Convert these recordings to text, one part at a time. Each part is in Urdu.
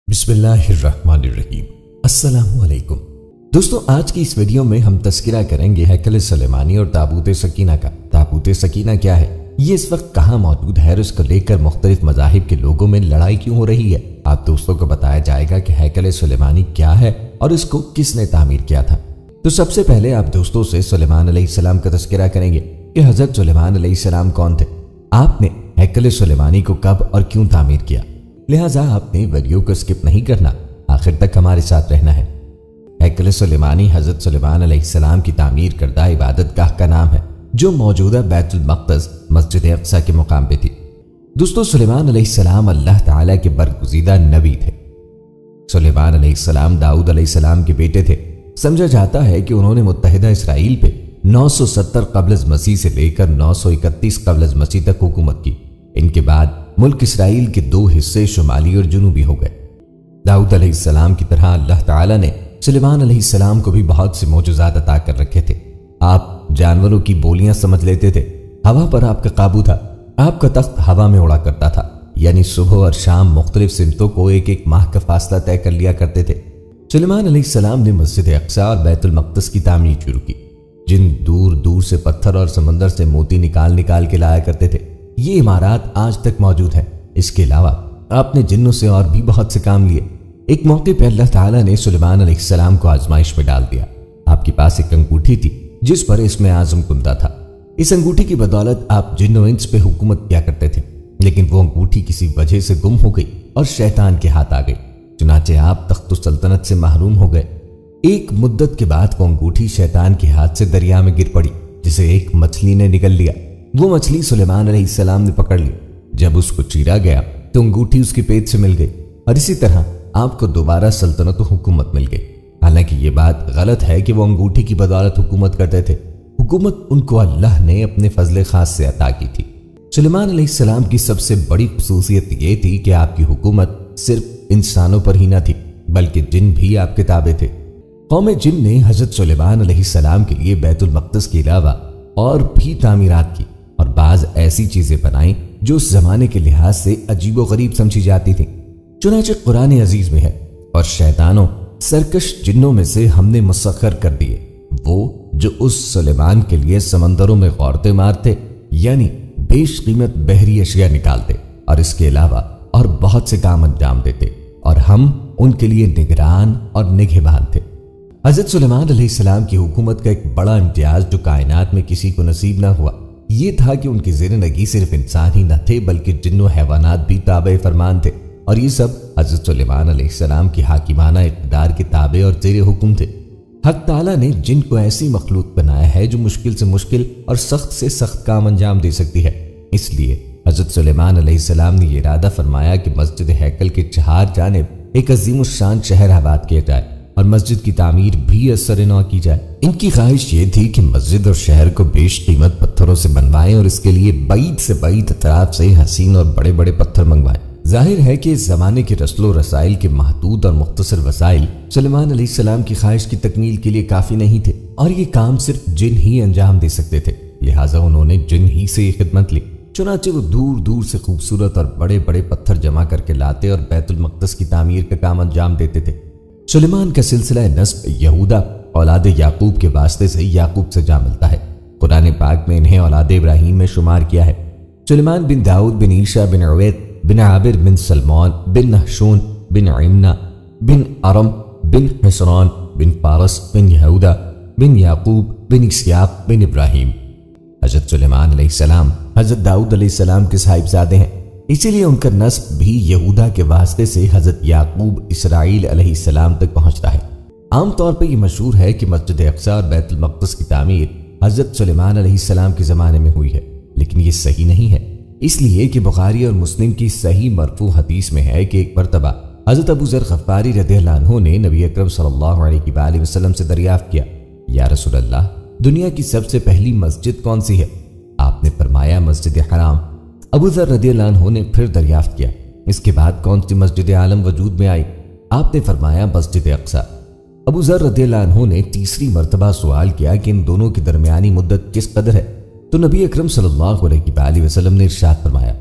بسم اللہ الرحمن الرحیم۔ السلام علیکم دوستو، آج کی اس ویڈیو میں ہم تذکرہ کریں گے ہیکل سلیمانی اور تابوت سکینہ کا۔ تابوت سکینہ کیا ہے، یہ اس وقت کہاں موجود ہے اور اس کو لے کر مختلف مذاہب کے لوگوں میں لڑائی کیوں ہو رہی ہے، آپ دوستوں کو بتایا جائے گا کہ ہیکل سلیمانی کیا ہے اور اس کو کس نے تعمیر کیا تھا۔ تو سب سے پہلے آپ دوستوں سے سلیمان علیہ السلام کا تذکرہ کریں گے کہ حضرت سلیمان علیہ السلام کون تھے، آپ نے ہیکل سلیمانی کو کب اور کیوں تعمیر کیا، لہٰذا آپ نے ویڈیو کو سکپ نہیں کرنا، آخر تک ہمارے ساتھ رہنا ہے۔ ہیکل سلیمانی حضرت سلیمان علیہ السلام کی تعمیر کردہ عبادت گاہ کا نام ہے جو موجودہ بیت المقدس مسجد اقصی کے مقام پہ تھی۔ دوستو، سلیمان علیہ السلام اللہ تعالیٰ کے برگزیدہ نبی تھے۔ سلیمان علیہ السلام داؤد علیہ السلام کے بیٹے تھے۔ سمجھا جاتا ہے کہ انہوں نے متحدہ اسرائیل پہ 970 قبل از مسیح سے لے کر 931 قبل از مسیح تک حکومت کی۔ ان کے بعد ملک اسرائیل کے دو حصے شمالی اور جنوبی ہو گئے۔ داؤد علیہ السلام کی طرح اللہ تعالیٰ نے سلیمان علیہ السلام کو بھی بہت سے معجزات عطا کر رکھے تھے۔ آپ جانوروں کی بولیاں سمجھ لیتے تھے، ہوا پر آپ کا قابو تھا، آپ کا تخت ہوا میں اڑا کرتا تھا، یعنی صبح اور شام مختلف سمتوں کو ایک ایک ماہ کا فاصلہ طے کر لیا کرتے تھے۔ سلیمان علیہ السلام نے مسجد اقصی اور بیت المقدس کی تعمیر شروع کی، جن دور دور سے پتھر اور سمندر سے موتی نکال کے لایا کرتے تھے۔ یہ عمارات آج تک موجود ہیں۔ اس کے علاوہ آپ نے جنوں سے اور بھی بہت سے کام لیے۔ ایک موقع پہ اللہ تعالیٰ نے سلیمان علیہ السلام کو آزمائش میں ڈال دیا۔ آپ کے پاس ایک انگوٹھی تھی جس پر اسم اعظم کندہ تھا۔ اس انگوٹھی کی بدولت آپ جن و انس پہ حکومت کیا کرتے تھے، لیکن وہ انگوٹھی کسی وجہ سے گم ہو گئی اور شیطان کے ہاتھ آ گئی، چنانچہ آپ تخت السلطنت سے محروم ہو گئے۔ ایک مدت کے بعد وہ انگوٹھی شیطان کے ہاتھ سے دریا میں گر پڑی، جسے ایک مچھلی نے نگل لیا۔ وہ مچھلی سلیمان علیہ السلام نے پکڑ لی۔ جب اس کو چیرا گیا تو انگوٹھی اس کے پیٹ سے مل گئی، اور اسی طرح آپ کو دوبارہ سلطنت و حکومت مل گئی۔ حالانکہ یہ بات غلط ہے کہ وہ انگوٹھی کی بدولت حکومت کرتے تھے، حکومت ان کو اللہ نے اپنے فضل خاص سے عطا کی تھی۔ سلیمان علیہ السلام کی سب سے بڑی خصوصیت یہ تھی کہ آپ کی حکومت صرف انسانوں پر ہی نہ تھی بلکہ جن بھی آپ کے تابع تھے۔ قوم جن نے حضرت سلیمان علیہ السلام کے لیے بیت المقدس کے علاوہ اور بھی تعمیرات کی اور بعض ایسی چیزیں بنائیں جو اس زمانے کے لحاظ سے عجیب و غریب سمجھی جاتی تھیں۔ چنانچہ قرآن عزیز میں ہے، اور شیطانوں سرکش جنوں میں سے ہم نے مسخر کر دیے وہ جو اس سلیمان کے لیے سمندروں میں غورتے مارتے، یعنی بیش قیمت بحری اشیاء نکالتے، اور اس کے علاوہ اور بہت سے کام انجام دیتے، اور ہم ان کے لیے نگران اور نگہبان تھے۔ حضرت سلیمان علیہ السلام کی حکومت کا ایک بڑا امتیاز جو کائنات میں کسی کو نصیب نہ ہوا، یہ تھا کہ ان کی زیر نگی صرف انسان ہی نہ تھے بلکہ جن و حیوانات بھی تابع فرمان تھے، اور یہ سب حضرت سلیمان علیہ السلام کی حاکمانہ اقتدار کے تابع اور زیر حکم تھے۔ حق تعالیٰ نے جن کو ایسی مخلوق بنایا ہے جو مشکل سے مشکل اور سخت سے سخت کام انجام دے سکتی ہے، اس لیے حضرت سلیمان علیہ السلام نے یہ ارادہ فرمایا کہ مسجد ہیکل کے چہار جانب ایک عظیم الشان شہر آباد کیا جائے اور مسجد کی تعمیر بھی اثر نو کی جائے۔ ان کی خواہش یہ تھی کہ مسجد اور شہر کو بیش قیمت پتھروں سے بنوائیں اور اس کے لیے بعید سے بعید اطراف سے حسین اور بڑے بڑے پتھر منگوائیں۔ ظاہر ہے کہ اس زمانے کے رسل و رسائل کے محدود اور مختصر وسائل سلیمان علیہ السلام کی خواہش کی تکمیل کے لیے کافی نہیں تھے، اور یہ کام صرف جن ہی انجام دے سکتے تھے، لہٰذا انہوں نے جن ہی سے یہ خدمت لی۔ چنانچہ وہ دور دور سے خوبصورت اور بڑے بڑے پتھر جمع کر کے لاتے اور بیت المقدس کی تعمیر کا کام انجام دیتے تھے۔ سلیمان کا سلسلہ نسب یہودا اولاد یعقوب کے واسطے سے یعقوب سے جا ملتا ہے۔ قرآن پاک میں انہیں اولاد ابراہیم میں شمار کیا ہے۔ سلیمان بن داؤد بن عیشا بن عوید بن عابر بن سلمان بن نحشون بن عمنا بن ارم بن حسران بن فارس بن یہودا بن یعقوب بن اسحاق بن ابراہیم۔ حضرت سلیمان علیہ السلام حضرت داؤد علیہ السلام کے صاحبزادے ہیں، اسی لیے ان کا نسب بھی یہودا کے واسطے سے حضرت یعقوب اسرائیل علیہ السلام تک پہنچتا ہے۔ عام طور پر یہ مشہور ہے کہ مسجد اقصی اور بیت المقدس کی تعمیر حضرت سلیمان علیہ السلام کے زمانے میں ہوئی ہے، لیکن یہ صحیح نہیں ہے، اس لیے کہ بخاری اور مسلم کی صحیح مرفوع حدیث میں ہے کہ ایک مرتبہ حضرت ابو ذر غفاری رضی اللہ عنہ نے نبی اکرم صلی اللہ علیہ وآلہ وسلم سے دریافت کیا، یا رسول اللہ، دنیا کی سب سے پہلی مسجد کون سی ہے؟ آپ نے فرمایا مسجد حرام۔ ابو ذر رضی اللہ عنہ نے پھر دریافت کیا، اس کے بعد کون سی مسجد عالم وجود میں آئی؟ آپ نے فرمایا مسجد اقصی۔ ابو ذر رضی اللہ عنہ نے تیسری مرتبہ سوال کیا کہ ان دونوں کی درمیانی مدت کس قدر ہے؟ تو نبی اکرم صلی اللہ علیہ وآلہ وسلم نے ارشاد فرمایا،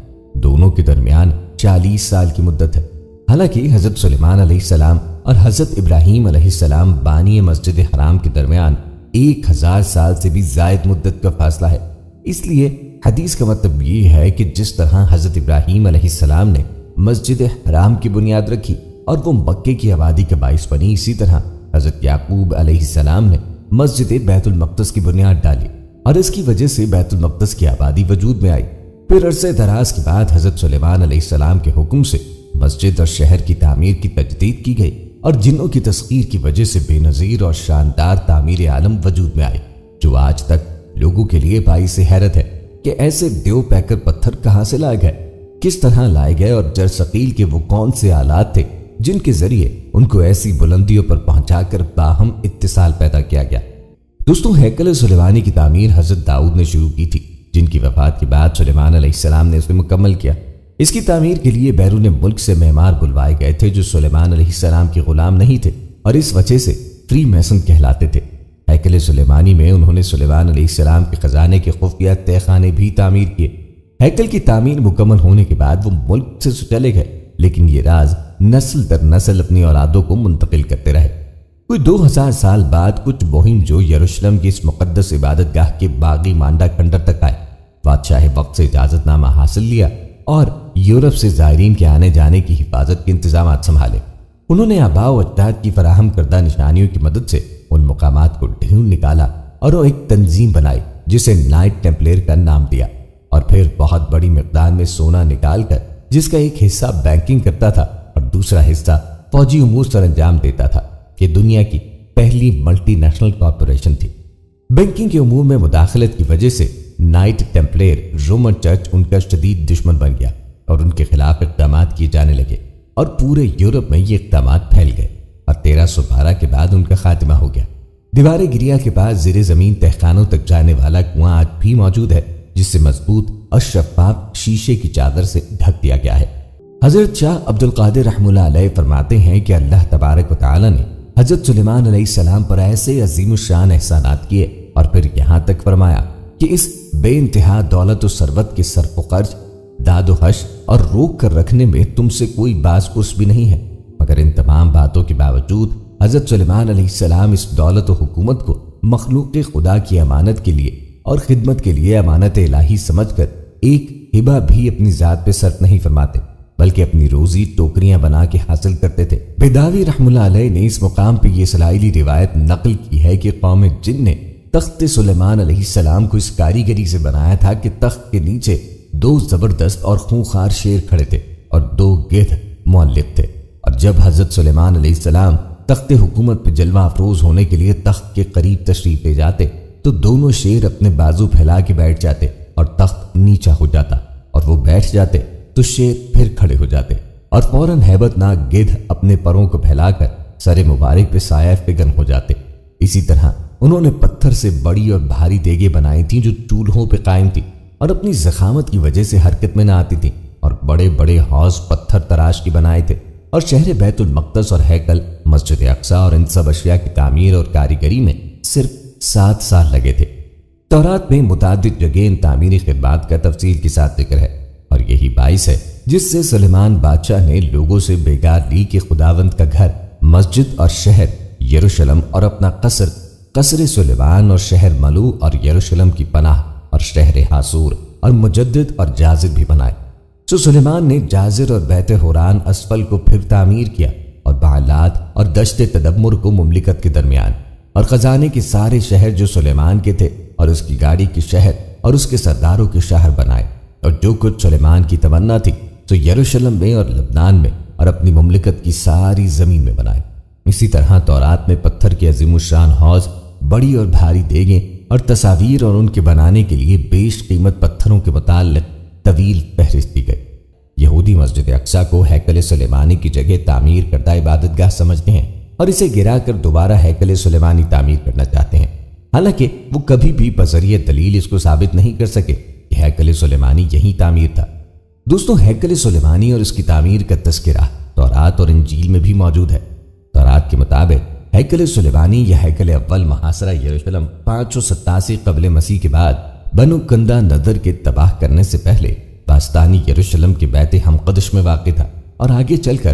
دونوں کے درمیان 40 سال کی مدت ہے۔ حالانکہ حضرت سلیمان علیہ السلام اور حضرت ابراہیم علیہ السلام بانی مسجد حرام کے درمیان 1000 سال سے بھی زائد مدت کا فاصلہ ہے۔ اس لیے حدیث کا مطلب یہ ہے کہ جس طرح حضرت ابراہیم علیہ السلام نے مسجد حرام کی بنیاد رکھی اور وہ مکے کی آبادی کا باعث بنی، اسی طرح حضرت یعقوب علیہ السلام نے مسجد بیت المقدس کی بنیاد ڈالی اور اس کی وجہ سے بیت المقدس کی آبادی وجود میں آئی۔ پھر عرصہ دراز کے بعد حضرت سلیمان علیہ السلام کے حکم سے مسجد اور شہر کی تعمیر کی تجدید کی گئی اور جنوں کی تسخیر کی وجہ سے بے نظیر اور شاندار تعمیر عالم وجود میں آئی، جو آج تک لوگوں کے لیے باعث حیرت ہے کہ ایسے دیو پیکر پتھر کہاں سے لائے گئے، کس طرح لائے گئے اور جرثقیل کے وہ کون سے آلات تھے جن کے ذریعے ان کو ایسی بلندیوں پر پہنچا کر باہم اتصال پیدا کیا گیا۔ دوستوں، ہیکل سلیمانی کی تعمیر حضرت داؤد نے شروع کی تھی، جن کی وفات کے بعد سلیمان علیہ السلام نے اسے مکمل کیا۔ اس کی تعمیر کے لیے بیرون ملک سے معمار بلوائے گئے تھے جو سلیمان علیہ السلام کے غلام نہیں تھے اور اس وجہ سے فری میسن کہلاتے تھے۔ ہیکل سلیمانی میں انہوں نے سلیمان علیہ السلام کے خزانے کے خفیہ تہہ خانے بھی تعمیر کیے۔ ہیکل کی تعمیر مکمل ہونے کے بعد وہ ملک سے چلے گئے، لیکن یہ راز نسل در نسل اپنی اولادوں کو منتقل کرتے رہے۔ کوئی 2000 سال بعد کچھ بوہم جو یروشلم کی اس مقدس عبادت گاہ کے باغی مانڈا کھنڈر تک آئے، بادشاہ وقت سے اجازت نامہ حاصل لیا اور یورپ سے زائرین کے آنے جانے کی حفاظت کے انتظامات سنبھالے۔ انہوں نے آباء و اجداد کی فراہم کردہ نشانیوں کی مدد سے ان مقامات کو ڈھونڈ نکالا اور وہ ایک تنظیم بنائی جسے نائٹ ٹیمپلر کا نام دیا، اور پھر بہت بڑی مقدار میں سونا نکال کر جس کا ایک حصہ بینکنگ کرتا تھا اور دوسرا حصہ فوجی امور سر انجام دیتا تھا، یہ دنیا کی پہلی ملٹی نیشنل کارپوریشن تھی۔ بینکنگ کے امور میں مداخلت کی وجہ سے نائٹ ٹیمپلر رومن چرچ ان کا شدید دشمن بن گیا اور ان کے خلاف اقدامات کیے جانے لگے اور پورے یورپ میں یہ اقدامات پھیل گئے اور 1312 کے بعد ان کا خاتمہ ہو گیا۔ دیوار گریا کے پاس زیر زمین تہخانوں تک جانے والا کنواں آج بھی موجود ہے، جس سے مضبوط اور شفاف شیشے کی چادر سے ڈھک دیا گیا ہے۔ حضرت شاہ عبد القادر رحمہ اللہ علیہ فرماتے ہیں کہ اللہ تبارک و تعالی نے حضرت سلیمان علیہ السلام پر ایسے عظیم الشان احسانات کیے اور پھر یہاں تک فرمایا کہ اس بے انتہا دولت و ثروت کے صرف و خرچ، داد و حش اور روک کر رکھنے میں تم سے کوئی باز پرس بھی نہیں ہے، مگر ان تمام باتوں کے باوجود حضرت سلیمان علیہ السلام اس دولت و حکومت کو مخلوق خدا کی امانت کے لیے اور خدمت کے لیے امانت الہی سمجھ کر ایک ہبہ بھی اپنی ذات پہ صرف نہیں فرماتے، بلکہ اپنی روزی ٹوکریاں بنا کے حاصل کرتے تھے۔ بیداوی رحمہ اللہ علیہ نے اس مقام پہ یہ اسرائیلی روایت نقل کی ہے کہ قوم جن نے تخت سلیمان علیہ السلام کو اس کاریگری سے بنایا تھا کہ تخت کے نیچے 2 زبردست اور خونخوار شیر کھڑے تھے اور 2 گدھ معلق تھے، اور جب حضرت سلیمان علیہ السلام تخت حکومت پہ جلوہ افروز ہونے کے لیے تخت کے قریب تشریف لے جاتے تو دونوں شیر اپنے بازو پھیلا کے بیٹھ جاتے اور تخت نیچا ہو جاتا، اور وہ بیٹھ جاتے تو شیر پھر کھڑے ہو جاتے، اور فوراً ہیبت ناک گدھ اپنے پروں کو پھیلا کر سر مبارک پہ سایہ فگن ہو جاتے۔ اسی طرح انہوں نے پتھر سے بڑی اور بھاری دیگیں بنائی تھیں جو چولہوں پہ قائم تھی اور اپنی ضخامت کی وجہ سے حرکت میں نہ آتی تھیں، اور بڑے بڑے حوض پتھر تراش کی بنائے تھے، اور شہر بیت المقدس اور ہیکل، مسجد اقصیٰ اور ان سب اشیاء کی تعمیر اور کاریگری میں صرف 7 سال لگے تھے۔ تورات میں متعدد جگہ ان تعمیری خدمات کا تفصیل کے ساتھ ذکر ہے، اور یہی باعث ہے جس سے سلیمان بادشاہ نے لوگوں سے بیگار لی کہ خداوند کا گھر، مسجد اور شہر یروشلم اور اپنا قصر سلیمان اور شہر ملو اور یروشلم کی پناہ اور شہر حاصور اور مجدد اور جازر بھی بنائے۔ سو سلیمان نے جازر اور بیت حوران اسفل کو پھر تعمیر کیا اور بعلات اور دشت تدمر کو مملکت کے درمیان، اور خزانے کے سارے شہر جو سلیمان کے تھے اور اس کی گاڑی کے شہر اور اس کے سرداروں کے شہر بنائے، اور جو کچھ سلیمان کی تمنا تھی تو یروشلم میں اور لبنان میں اور اپنی مملکت کی ساری زمین میں بنائے۔ اسی طرح تورات میں پتھر کے عظیم الشان حوض، بڑی اور بھاری دیگیں اور تصاویر اور ان کے بنانے کے لیے بیش قیمت پتھروں کے متعلق طویل فہرست دی گئی۔ یہودی مسجد اقصیٰ کو ہیکل سلیمانی کی جگہ تعمیر کردہ عبادت گاہ سمجھتے ہیں اور اسے گرا کر دوبارہ ہیکل سلیمانی تعمیر کرنا چاہتے ہیں، حالانکہ وہ کبھی بھی بذریعہ دلیل اس کو ثابت نہیں کر سکے کہ ہیکل سلیمانی یہی تعمیر تھا۔ دوستوں، ہیکل سلیمانی اور اس کی تعمیر کا تذکرہ تورات اور انجیل میں بھی موجود ہے۔ تورات کے مطابق ہیکل سلیمانی یا ہیکل اول محاصرہ یروشلم 587 قبل مسیح کے بعد بنو کندہ نظر کے تباہ کرنے سے پہلے باستانی یروشلم کے بیت ہمقدش میں واقع تھا، اور آگے چل کر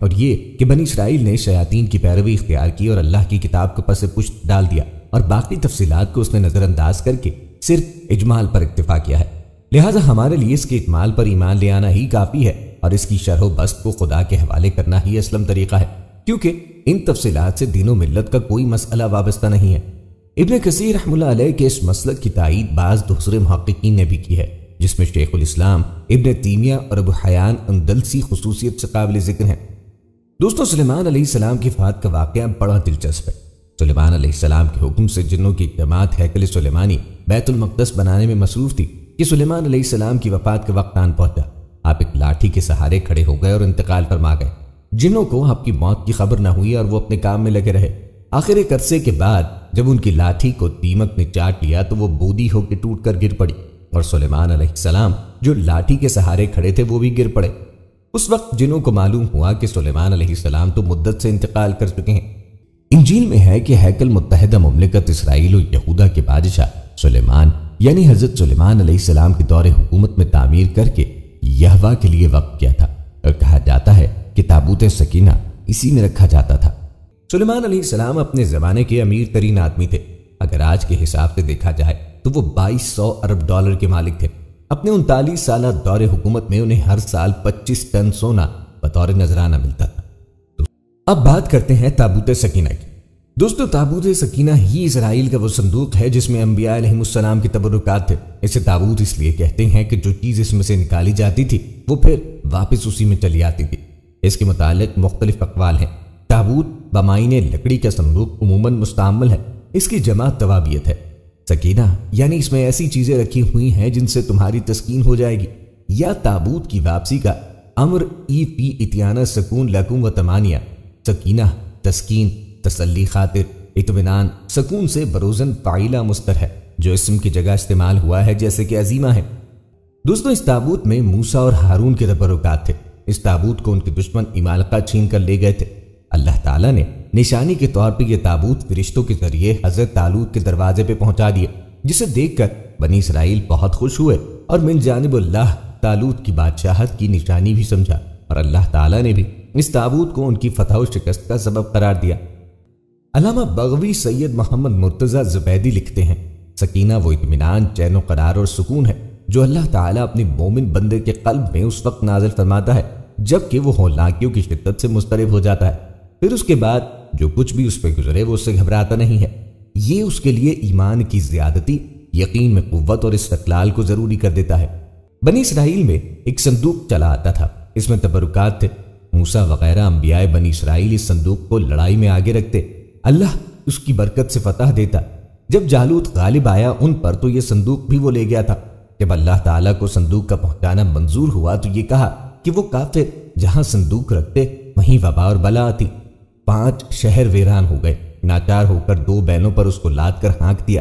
اور یہ کہ بنی اسرائیل نے شیاطین کی پیروی اختیار کی اور اللہ کی کتاب کو پس پشت ڈال دیا، اور باقی تفصیلات کو اس نے نظر انداز کر کے صرف اجمال پر اکتفا کیا ہے۔ لہٰذا ہمارے لیے اس کے اجمال پر ایمان لے آنا ہی کافی ہے، اور اس کی شرح و بسط کو خدا کے حوالے کرنا ہی اسلم طریقہ ہے، کیونکہ ان تفصیلات سے دین و ملت کا کوئی مسئلہ وابستہ نہیں ہے۔ ابن کثیر رحمہ اللہ علیہ کے اس مسلک کی تائید بعض دوسرے محققین نے بھی کی ہے، جس میں شیخ الاسلام ابن تیمیہ اور ابو حیان اندلسی خصوصیت سے قابل ذکر ہیں۔ دوستو، سلیمان علیہ السلام کی وفات کا واقعہ بڑا دلچسپ ہے۔ سلیمان علیہ السلام کے حکم سے جنوں کی اجتماعات ہیکل سلیمانی بیت المقدس بنانے میں مصروف تھی کہ سلیمان علیہ السلام کی وفات کا وقت آن پہنچا۔ آپ ایک لاٹھی کے سہارے کھڑے ہو گئے اور انتقال فرما گئے۔ جنوں کو آپ کی موت کی خبر نہ ہوئی اور وہ اپنے کام میں لگے رہے۔ آخر ایک عرصے کے بعد جب ان کی لاٹھی کو دیمک نے چاٹ لیا تو وہ بودی ہو کے ٹوٹ کر گر پڑی، اور سلیمان علیہ السلام جو لاٹھی کے سہارے کھڑے تھے وہ بھی گر پڑے۔ اس وقت جنوں کو معلوم ہوا کہ سلیمان علیہ السلام تو مدت سے انتقال کر چکے ہیں۔ انجیل میں ہے کہ ہیکل متحدہ مملکت اسرائیل و یہودا کے بادشاہ سلیمان یعنی حضرت سلیمان علیہ السلام کے دور حکومت میں تعمیر کر کے یہوہ کے لیے وقف کیا تھا، اور کہا جاتا ہے کہ تابوت سکینہ اسی میں رکھا جاتا تھا۔ سلیمان علیہ السلام اپنے زمانے کے امیر ترین آدمی تھے۔ اگر آج کے حساب سے دیکھا جائے تو وہ 2200 ارب ڈالر کے مالک تھے۔ اپنے 39 سالہ دور حکومت میں انہیں ہر سال 25 ٹن سونا بطور نذرانہ ملتا تھا۔ اب بات کرتے ہیں تابوت سکینہ کی۔ دوستو، تابوت سکینہ ہی اسرائیل کا وہ صندوق ہے جس میں انبیاء علیہ السلام کے تبرکات تھے۔ اسے تابوت اس لیے کہتے ہیں کہ جو چیز اس میں سے نکالی جاتی تھی وہ پھر واپس اسی میں چلی آتی تھی۔ اس کے متعلق مختلف اقوال ہیں۔ تابوت بمعنی لکڑی کا صندوق عموماً مستعمل ہے۔ اس کی جمع توابیت ہے۔ سکینہ یعنی اس میں ایسی چیزیں رکھی ہوئی ہیں جن سے تمہاری تسکین ہو جائے گی، یا تابوت کی واپسی کا امر فی اتیانہ سکون لکم و تمانیہ۔ سکینہ تسکین، تسلی خاطر، اطمینان۔ سکون سے بروزن فاعلہ مصدر ہے جو اسم کی جگہ استعمال ہوا ہے، جیسے کہ عظیمہ ہے۔ دوستو، اس تابوت میں موسیٰ اور ہارون کے تبرکات تھے۔ اس تابوت کو ان کے دشمن عمالقہ چھین کر لے گئے تھے۔ اللہ تعالیٰ نے نشانی کے طور پہ یہ تابوت فرشتوں کے ذریعے حضرت طالوت کے دروازے پہ پہنچا دیے، جسے دیکھ کر بنی اسرائیل بہت خوش ہوئے اور من جانب اللہ طالوت کی بادشاہت کی نشانی بھی سمجھا، اور اللہ تعالیٰ نے بھی اس تابوت کو ان کی فتح و شکست کا سبب قرار دیا۔ علامہ بغوی سید محمد مرتضیٰ زبیدی لکھتے ہیں، سکینہ وہ اطمینان، چین و قرار اور سکون ہے جو اللہ تعالیٰ اپنے مومن بندے کے قلب میں اس وقت نازل فرماتا ہے جبکہ وہ ہولناکیوں کی شدت سے مضطرب ہو جاتا ہے۔ پھر اس کے بعد جو کچھ بھی اس پہ گزرے وہ اس سے گھبراتا نہیں ہے۔ یہ اس کے لیے ایمان کی زیادتی، یقین میں قوت اور استقلال کو ضروری کر دیتا ہے۔ بنی اسرائیل میں ایک صندوق چلا آتا تھا، اس میں تبرکات تھے۔ موسیٰ وغیرہ انبیاء بنی اسرائیل اس صندوق کو لڑائی میں آگے رکھتے، اللہ اس کی برکت سے فتح دیتا۔ جب جالوت غالب آیا ان پر تو یہ صندوق بھی وہ لے گیا تھا۔ جب اللہ تعالیٰ کو صندوق کا پہنچانا منظور ہوا تو یہ کہا کہ وہ کافر جہاں صندوق رکھتے وہیں وبا اور بلا آتی۔ 5 شہر ویران ہو گئے۔ ناچار ہو کر 2 بیلوں پر اس کو لاد کر ہانک دیا۔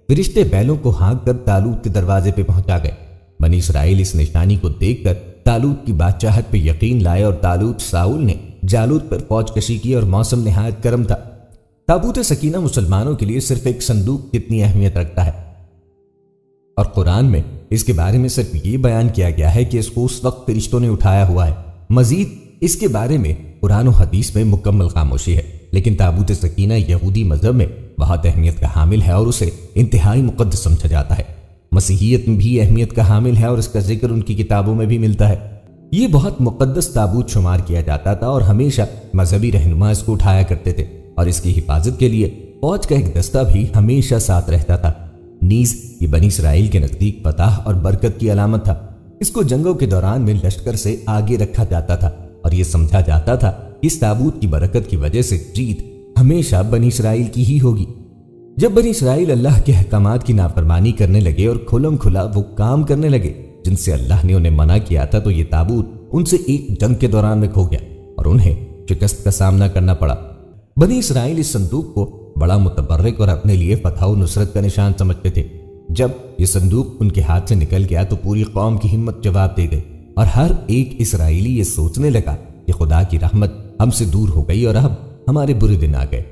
فرشتے بیلوں کو ہانک کر طالوت کے دروازے پہ پہنچا گئے۔ بنی اسرائیل اس نشانی کو دیکھ کر طالوت کی بادشاہت پہ یقین لائے، اور طالوت ساؤل نے جالوت پر فوج کشی کی، اور موسم نہایت گرم تھا۔ تابوت سکینہ مسلمانوں کے لیے صرف ایک صندوق جتنی اہمیت رکھتا ہے، اور قرآن میں اس کے بارے میں صرف یہ بیان کیا گیا ہے کہ اس کو اس وقت فرشتوں نے اٹھایا ہوا ہے۔ مزید اس کے بارے میں قرآن و حدیث میں مکمل خاموشی ہے، لیکن تابوت سکینہ یہودی مذہب میں بہت اہمیت کا حامل ہے اور اسے انتہائی مقدس سمجھا جاتا ہے۔ مسیحیت میں بھی اہمیت کا حامل ہے اور اس کا ذکر ان کی کتابوں میں بھی ملتا ہے۔ یہ بہت مقدس تابوت شمار کیا جاتا تھا اور ہمیشہ مذہبی رہنما اس کو اٹھایا کرتے تھے، اور اس کی حفاظت کے لیے فوج کا ایک دستہ بھی ہمیشہ ساتھ رہتا تھا۔ نیز یہ بنی اسرائیل کے نزدیک فتح اور برکت کی علامت تھا۔ اس کو جنگوں کے دوران میں لشکر سے آگے رکھا جاتا تھا، اور یہ سمجھا جاتا تھا کہ اس تابوت کی برکت کی وجہ سے جیت ہمیشہ بنی اسرائیل کی ہی ہوگی۔ جب بنی اسرائیل اللہ کے احکامات کی نافرمانی کرنے لگے اور کھلم کھلا وہ کام کرنے لگے جن سے اللہ نے انہیں منع کیا تھا، تو یہ تابوت ان سے ایک جنگ کے دوران میں کھو گیا اور انہیں شکست کا سامنا کرنا پڑا۔ بنی اسرائیل اس صندوق کو بڑا متبرک اور اپنے لیے فتح و نصرت کا نشان سمجھتے تھے۔ جب یہ صندوق ان کے ہاتھ سے نکل گیا تو پوری قوم کی ہمت جواب دے گئی، اور ہر ایک اسرائیلی یہ سوچنے لگا کہ خدا کی رحمت ہم سے دور ہو گئی اور اب ہمارے برے دن آ گئے۔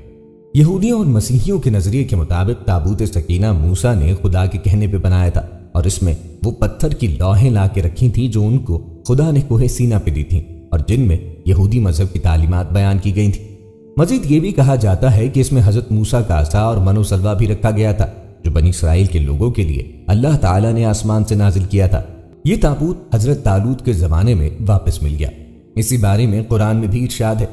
یہودیوں اور مسیحیوں کے نظریے کے مطابق تابوت سکینہ موسیٰ نے خدا کے کہنے پہ بنایا تھا، اور اس میں وہ پتھر کی لوحیں لا کے رکھی تھیں جو ان کو خدا نے کوہ سینا پہ دی تھیں، اور جن میں یہودی مذہب کی تعلیمات بیان کی گئی تھیں۔ مزید یہ بھی کہا جاتا ہے کہ اس میں حضرت موسیٰ کا عصا اور من و سلوہ بھی رکھا گیا تھا جو بنی اسرائیل کے لوگوں کے لیے اللہ تعالیٰ نے آسمان سے نازل کیا تھا۔ یہ تابوت حضرت طالوت کے زمانے میں واپس مل گیا۔ اسی بارے میں قرآن میں بھی ارشاد ہے،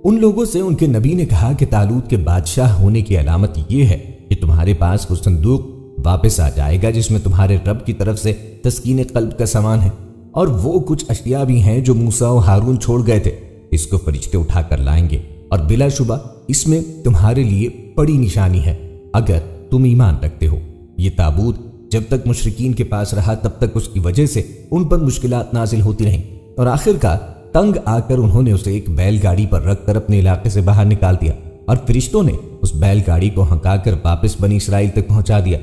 ان لوگوں سے ان کے نبی نے کہا کہ طالوت کے بادشاہ ہونے کی علامت یہ ہے کہ تمہارے پاس وہ صندوق واپس آ جائے گا جس میں تمہارے رب کی طرف سے تسکین قلب کا سامان ہے، اور وہ کچھ اشیاء بھی ہیں جو موسیٰ و ہارون چھوڑ گئے تھے، اس کو فرشتے اٹھا کر لائیں گے، اور بلا شبہ اس میں تمہارے لیے بڑی نشانی ہے اگر تم ایمان رکھتے ہو۔ یہ تابوت جب تک مشرکین کے پاس رہا تب تک اس کی وجہ سے ان پر مشکلات نازل ہوتی رہیں، اور آخر کار تنگ آ کر انہوں نے اسے ایک بیل گاڑی پر رکھ کر اپنے علاقے سے باہر نکال دیا، اور فرشتوں نے اس بیل گاڑی کو ہنکا کر واپس بنی اسرائیل تک پہنچا دیا۔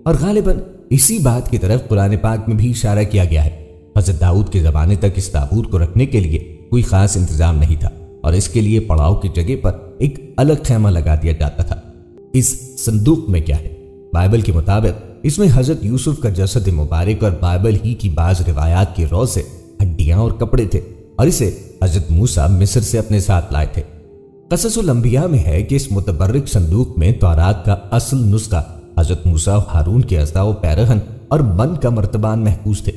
اور غالباً اسی بات کی طرف قرآن پاک میں بھی اشارہ کیا گیا ہے۔ حضرت داؤد کے زمانے تک اس تابوت کو رکھنے کے لیے کوئی خاص انتظام نہیں تھا، اور اس کے لیے پڑاؤ کی جگہ پر ایک الگ خیمہ لگا دیا جاتا تھا۔ اس صندوق میں کیا ہے؟ بائبل کے مطابق اس میں حضرت یوسف کا جسد مبارک اور بائبل ہی کی بعض روایات کی رو سے ہڈیاں اور کپڑے تھے، اور اسے حضرت موسیٰ مصر سے اپنے ساتھ لائے تھے۔ قصص الانبیاء میں ہے کہ اس متبرک صندوق میں تورات کا اصل نسخہ حضرت موسیٰ و ہارون کے عصا و پیرہن اور من کا مرتبان محفوظ تھے۔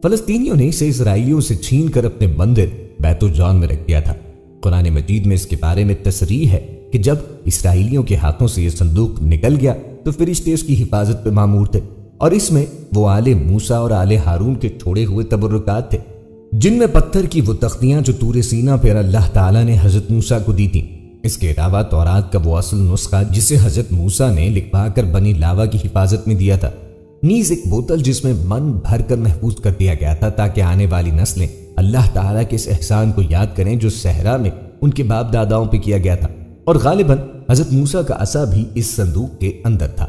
فلسطینیوں نے اسے اسرائیلیوں سے چھین کر اپنے مندر بیت الجون میں رکھ دیا تھا۔ قرآن مجید میں اس کے بارے میں تصریح ہے کہ جب اسرائیلیوں کے ہاتھوں سے یہ صندوق نکل گیا تو فرشتے اس کی حفاظت پہ مامور تھے، اور اس میں وہ آل موسیٰ اور آل ہارون کے چھوڑے ہوئے تبرکات تھے، جن میں پتھر کی وہ تختیاں جو طور سینا پر اللہ تعالیٰ نے حضرت موسیٰ کو دی تھیں۔ اس کے علاوہ تورات کا وہ اصل نسخہ جسے حضرت موسیٰ نے لکھوا کر بنی لاوا کی حفاظت میں دیا تھا، نیز ایک بوتل جس میں من بھر کر محفوظ کر دیا گیا تھا تاکہ آنے والی نسلیں اللہ تعالیٰ کے اس احسان کو یاد کریں جو صحرا میں ان کے باپ داداؤں پہ کیا گیا تھا۔ اور غالباً حضرت موسیٰ کا عصا بھی اس صندوق کے اندر تھا۔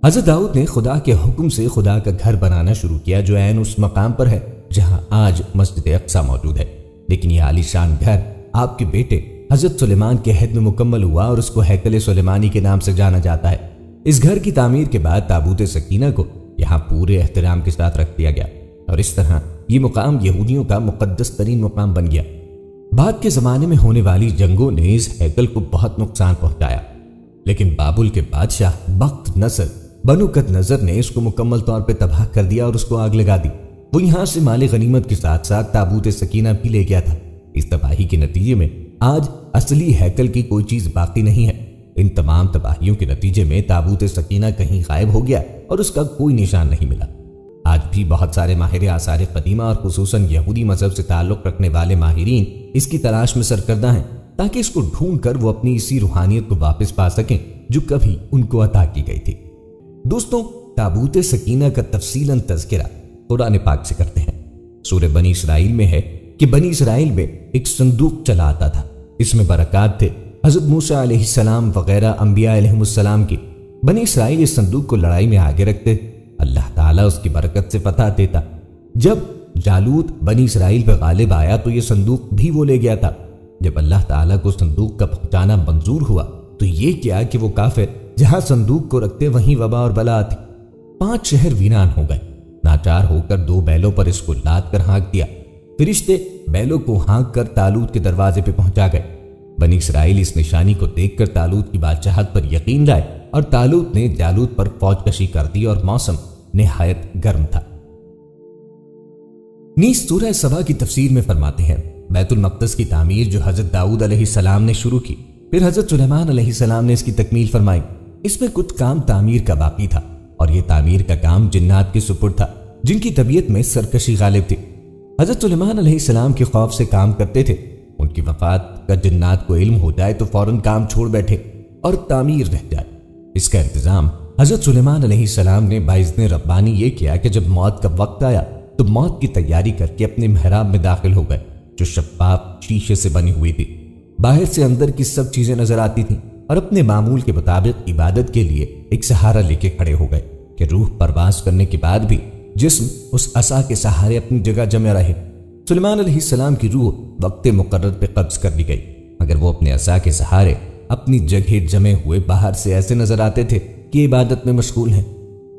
حضرت داؤد نے خدا کے حکم سے خدا کا گھر بنانا شروع کیا جو عین اس مقام پر ہے جہاں آج مسجد اقصی موجود ہے، لیکن یہ عالی شان گھر آپ کے بیٹے حضرت سلیمان کے عہد میں مکمل ہوا اور اس کو ہیکل سلیمانی کے نام سے جانا جاتا ہے۔ اس گھر کی تعمیر کے بعد تابوت سکینہ کو یہاں پورے احترام کے ساتھ رکھ دیا گیا، اور اس طرح یہ مقام یہودیوں کا مقدس ترین مقام بن گیا۔ بعد کے زمانے میں ہونے والی جنگوں نے اس ہیکل کو بہت نقصان پہنچایا، لیکن بابل کے بادشاہ بخت نصر بنو قد نظر نے اس کو مکمل طور پہ تباہ کر دیا اور اس کو آگ لگا دی۔ وہ یہاں سے مال غنیمت کے ساتھ ساتھ تابوت سکینہ بھی لے گیا تھا۔ اس تباہی کے نتیجے میں آج اصلی ہیکل کی کوئی چیز باقی نہیں ہے۔ ان تمام تباہیوں کے نتیجے میں تابوت سکینہ کہیں غائب ہو گیا اور اس کا کوئی نشان نہیں ملا۔ آج بھی بہت سارے ماہر آثار قدیمہ اور خصوصاً یہودی مذہب سے تعلق رکھنے والے ماہرین اس کی تلاش میں سرگردہ ہیں تاکہ اس کو ڈھونڈ کر وہ اپنی اسی روحانیت کو واپس پا سکیں جو کبھی ان کو عطا کی گئی تھی۔ دوستوں، تابوت سکینہ کا تفصیلاً تذکرہ قرآن پاک سے کرتے ہیں۔ سورہ بنی اسرائیل میں ہے کہ بنی اسرائیل میں ایک صندوق چلا آتا تھا، اس میں برکات تھے، حضرت موسیٰ علیہ السلام وغیرہ انبیاء علیہ السلام کی۔ بنی اسرائیل اس صندوق کو لڑائی میں آگے رکھتے، اللہ تعالیٰ اس کی برکت سے فتح دیتا۔ جب جالوت بنی اسرائیل پہ غالب آیا تو یہ صندوق بھی وہ لے گیا تھا۔ جب اللہ تعالیٰ کو صندوق کا پہنچانا منظور ہوا تو یہ کیا کہ وہ کافر جہاں صندوق کو رکھتے وہیں وبا اور بلا آتی۔ 5 شہر ویران ہو گئے۔ ناچار ہو کر 2 بیلوں پر اس کو لاد کر ہانک دیا۔ فرشتے بیلوں کو ہانک کر طالوت کے دروازے پہ پہنچا گئے۔ بنی اسرائیل اس نشانی کو دیکھ کر طالوت کی بادشاہت پر یقین لائے اور طالوت نے جالوت پر فوج کشی کر دی اور موسم نہایت گرم تھا۔ نیز سورہ سبا کی تفسیر میں فرماتے ہیں بیت المقدس کی تعمیر جو حضرت داؤد علیہ السلام نے شروع کی، پھر حضرت سلیمان علیہ السلام نے اس کی تکمیل فرمائی۔ اس میں کچھ کام تعمیر کا باقی تھا اور یہ تعمیر کا کام جنات کے سپرد تھا جن کی طبیعت میں سرکشی غالب تھی۔ حضرت سلیمان علیہ السلام کے خوف سے کام کرتے تھے، ان کی وفات کا جنات کو علم ہو جائے تو فوراً کام چھوڑ بیٹھے اور تعمیر رہ جائے۔ اس کا انتظام حضرت سلیمان علیہ السلام نے باذن ربانی یہ کیا کہ جب موت کا وقت آیا تو موت کی تیاری کر کے اپنے محراب میں داخل ہو گئے جو شفاف شیشے سے بنی ہوئی تھی۔ باہر سے اندر کی سب چیزیں نظر آتی تھیں اور اپنے معمول کے مطابق عبادت کے لیے ایک سہارا لے کے کھڑے ہو گئے کہ روح پرواز کرنے کے بعد بھی جسم اس عصا کے سہارے اپنی جگہ جمع رہے۔ سلیمان علیہ السلام کی روح وقت مقرر پہ قبض کر لی گئی، مگر وہ اپنے عصا کے سہارے اپنی جگہ جمے ہوئے باہر سے ایسے نظر آتے تھے کہ عبادت میں مشغول ہیں۔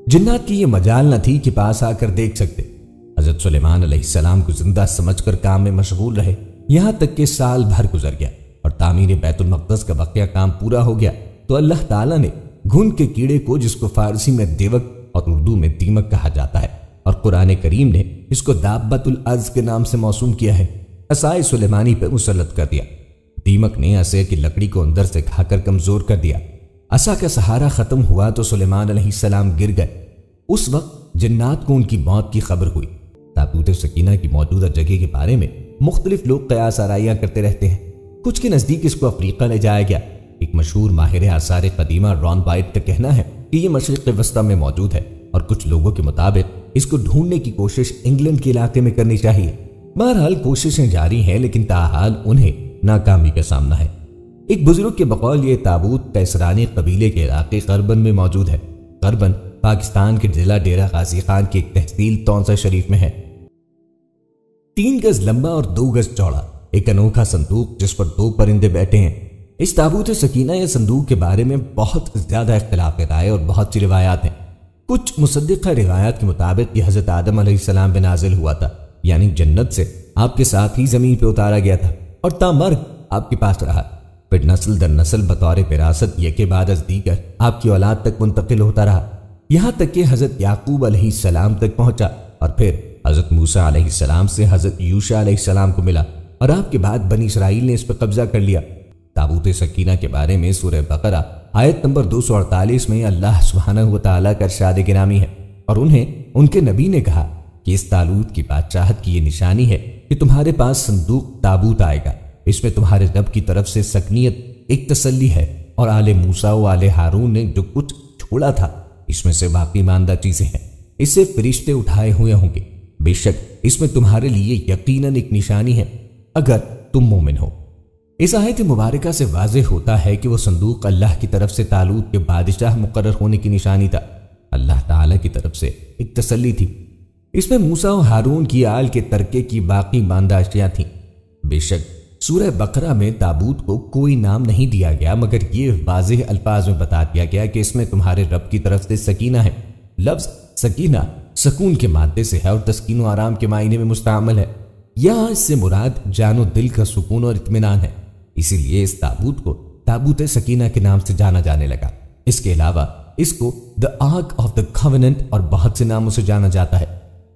جنات کی یہ مجال نہ تھی کہ پاس آ کر دیکھ سکتے۔ حضرت سلیمان علیہ السلام کو زندہ سمجھ کر کام میں مشغول رہے یہاں تک کہ سال بھر گزر گیا اور تعمیر بیت المقدس کا بقیہ کام پورا ہو گیا تو اللہ تعالیٰ نے گھن کے کیڑے کو، جس کو فارسی میں دیوک اور اردو میں دیمک کہا جاتا ہے اور قرآن کریم نے اس کو دابۃ الارض کے نام سے موسوم کیا ہے، عصائے سلیمانی پہ مسلط کر دیا۔ دیمک نے عصا کی لکڑی کو اندر سے کھا کر کمزور کر دیا۔ عصا کا سہارا ختم ہوا تو سلیمان علیہ السلام گر گئے۔ اس وقت جنات کو ان کی موت کی خبر ہوئی۔ تابوت سکینہ کی موجودہ جگہ کے بارے میں مختلف لوگ قیاس آرائیاں کرتے رہتے ہیں۔ کچھ کے نزدیک اس کو افریقہ لے جایا گیا۔ ایک مشہور ماہر آثار قدیمہ ران وائٹ کا کہنا ہے کہ یہ مشرق وسطی میں موجود ہے، اور کچھ لوگوں کے مطابق اس کو ڈھونڈنے کی کوشش انگلینڈ کے علاقے میں کرنی چاہیے۔ بہرحال کوششیں جاری ہیں، لیکن تاحال انہیں ناکامی کا سامنا ہے۔ ایک بزرگ کے بقول یہ تابوت قیسرانی قبیلے کے علاقے قربن میں موجود ہے۔ قربن پاکستان کے ضلع ڈیرہ غازی خان کی ایک تحصیل تونسہ شریف میں ہے۔ 3 گز لمبا اور 2 گز چوڑا ایک انوکھا صندوق جس پر 2 پرندے بیٹھے ہیں۔ اس تابوت سکینہ یا صندوق کے بارے میں بہت زیادہ اختلاف رائے اور بہت سی روایات ہیں۔ کچھ مصدقہ روایات کے مطابق یہ حضرت آدم علیہ السلام پہ نازل ہوا تھا، یعنی جنت سے آپ کے ساتھ ہی زمین پہ اتارا گیا تھا اور تا مرگ آپ کے پاس رہا، پھر نسل در نسل بطور وراثت یکے بعد از دیگر آپ کی اولاد تک منتقل ہوتا رہا، یہاں تک کہ حضرت یعقوب علیہ السلام تک پہنچا، اور پھر حضرت موسیٰ علیہ السلام سے حضرت یوشع علیہ السلام کو ملا، اور آپ کے بعد بنی اسرائیل نے اس پر قبضہ کر لیا۔ تابوت سکینہ کے بارے میں سورہ بقرہ آیت نمبر 248 میں اللہ سبحانہ وتعالیٰ کا ارشاد گرامی ہے، اور انہیں ان کے نبی نے کہا کہ اس تالوت کی بادشاہت کی یہ نشانی ہے کہ تمہارے پاس صندوق تابوت آئے گا، اس میں تمہارے رب کی طرف سے سکنیت ایک تسلی ہے، اور آل موسیٰ و آل ہارون نے جو کچھ چھوڑا تھا اس میں سے باقی ماندہ چیزیں ہیں، اس سے فرشتے اٹھائے ہوئے ہوں گے، بے شک اس میں تمہارے لیے یقیناً ایک نشانی ہے اگر تم مومن ہو۔ اس آیت مبارکہ سے واضح ہوتا ہے کہ وہ صندوق اللہ کی طرف سے طالوت کے بادشاہ مقرر ہونے کی نشانی تھا، اللہ تعالیٰ کی طرف سے ایک تسلی تھی۔ اس میں موسیٰ و ہارون کی آل کے ترکے کی باقی ماندہ اشیاء تھیں۔ بے شک سورہ بقرہ میں تابوت کو کوئی نام نہیں دیا گیا، مگر یہ واضح الفاظ میں بتا دیا گیا کہ اس میں تمہارے رب کی طرف سے سکینہ ہے۔ لفظ سکینہ سکون کے مادے سے ہے اور تسکین و آرام کے معنی میں مستعمل ہے۔ یہاں اس سے مراد جان و دل کا سکون اور اطمینان ہے، اسی لیے اس تابوت کو تابوت سکینہ کے نام سے جانا جانے لگا۔ اس کے علاوہ اس کو دی آرک آف دی کووننٹ اور بہت سے ناموں سے جانا جاتا ہے۔